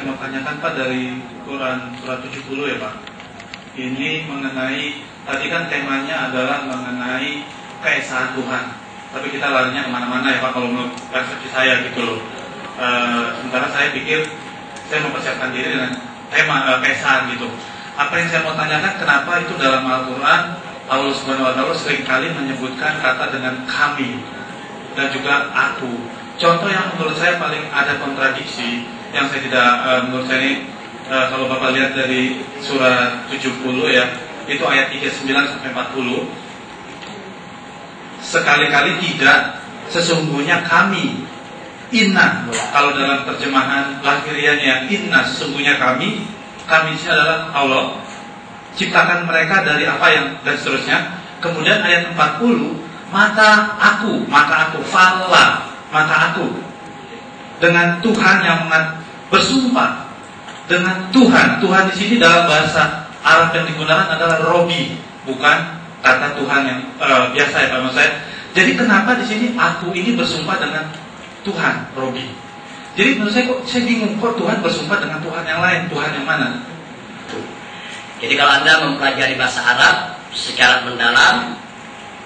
mau tanyakan Pak dari Quran surat 70 ya Pak. Ini mengenai, tadi kan temanya adalah mengenai keesaan Tuhan. Tapi kita larinya kemana-mana ya Pak, kalau menurut persepsi saya gitu loh. Sementara saya pikir saya mempersiapkan diri dengan tema keesaan gitu. Apa yang saya mau tanyakan, kenapa itu dalam Al-Quran Allah Subhanahu Wa Taala seringkali menyebutkan kata dengan kami dan juga aku. Contoh yang menurut saya paling ada kontradiksi, yang saya tidak, menurut saya ini, kalau Bapak lihat dari surah 70 ya, itu ayat 39-40, sekali-kali tidak, sesungguhnya kami, inna, kalau dalam terjemahan lahiriahnya inna, sesungguhnya kami ini adalah Allah, ciptakan mereka dari apa yang, dan seterusnya. Kemudian ayat 40, maka aku, falla, maka aku, dengan Tuhan yang bersumpah, dengan Tuhan di sini dalam bahasa Arab yang digunakan adalah Robi, bukan kata Tuhan yang biasa ya Pak, maksud saya. Jadi kenapa di sini aku ini bersumpah dengan Tuhan, Robi? Jadi menurut saya kok saya bingung, kok Tuhan bersumpah dengan Tuhan yang lain, Tuhan yang mana? Jadi kalau Anda mempelajari bahasa Arab secara mendalam,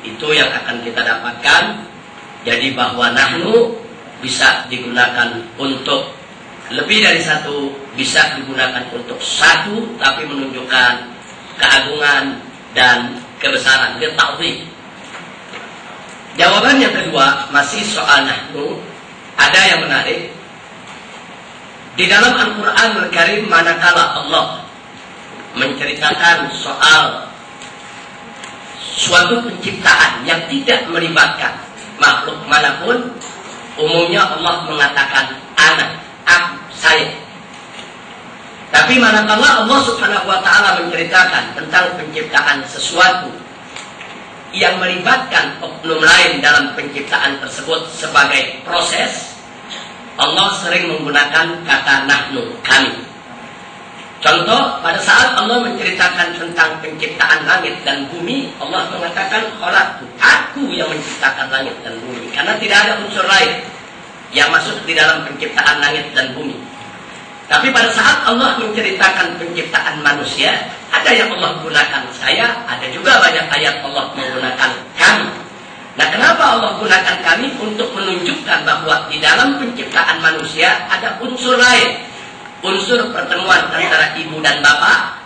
itu yang akan kita dapatkan. Jadi bahwa nahnu bisa digunakan untuk lebih dari satu, bisa digunakan untuk satu, tapi menunjukkan keagungan dan kebesaran, ta'zim. Jawaban yang kedua masih soal nahnu. Ada yang menarik. Di dalam Al-Quran Al-Karim, manakala Allah menceritakan soal suatu penciptaan yang tidak melibatkan makhluk manapun, umumnya Allah mengatakan anak, aku, saya. Tapi manakala Allah Subhanahu Wa Taala menceritakan tentang penciptaan sesuatu yang melibatkan oknum lain dalam penciptaan tersebut sebagai proses, Allah sering menggunakan kata nahnu, kami. Contoh, pada saat Allah menceritakan tentang penciptaan langit dan bumi, Allah mengatakan khalaqtu, aku yang menciptakan langit dan bumi, karena tidak ada unsur lain yang masuk di dalam penciptaan langit dan bumi. Tapi pada saat Allah menceritakan penciptaan manusia, ada yang Allah gunakan saya, ada juga banyak ayat Allah menggunakan kami. Nah, kenapa Allah gunakan kami? Untuk menunjukkan bahwa di dalam penciptaan manusia ada unsur lain. Unsur pertemuan antara ibu dan bapak,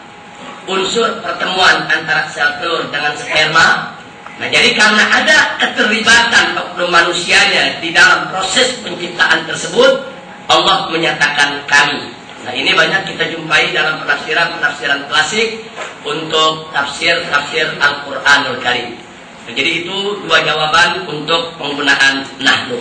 unsur pertemuan antara sel telur dengan sperma. Nah, jadi karena ada keterlibatan oknum manusianya di dalam proses penciptaan tersebut, Allah menyatakan kami. Nah, ini banyak kita jumpai dalam penafsiran klasik untuk tafsir Al-Quranul Karim. Jadi itu dua jawaban untuk penggunaan nahnu.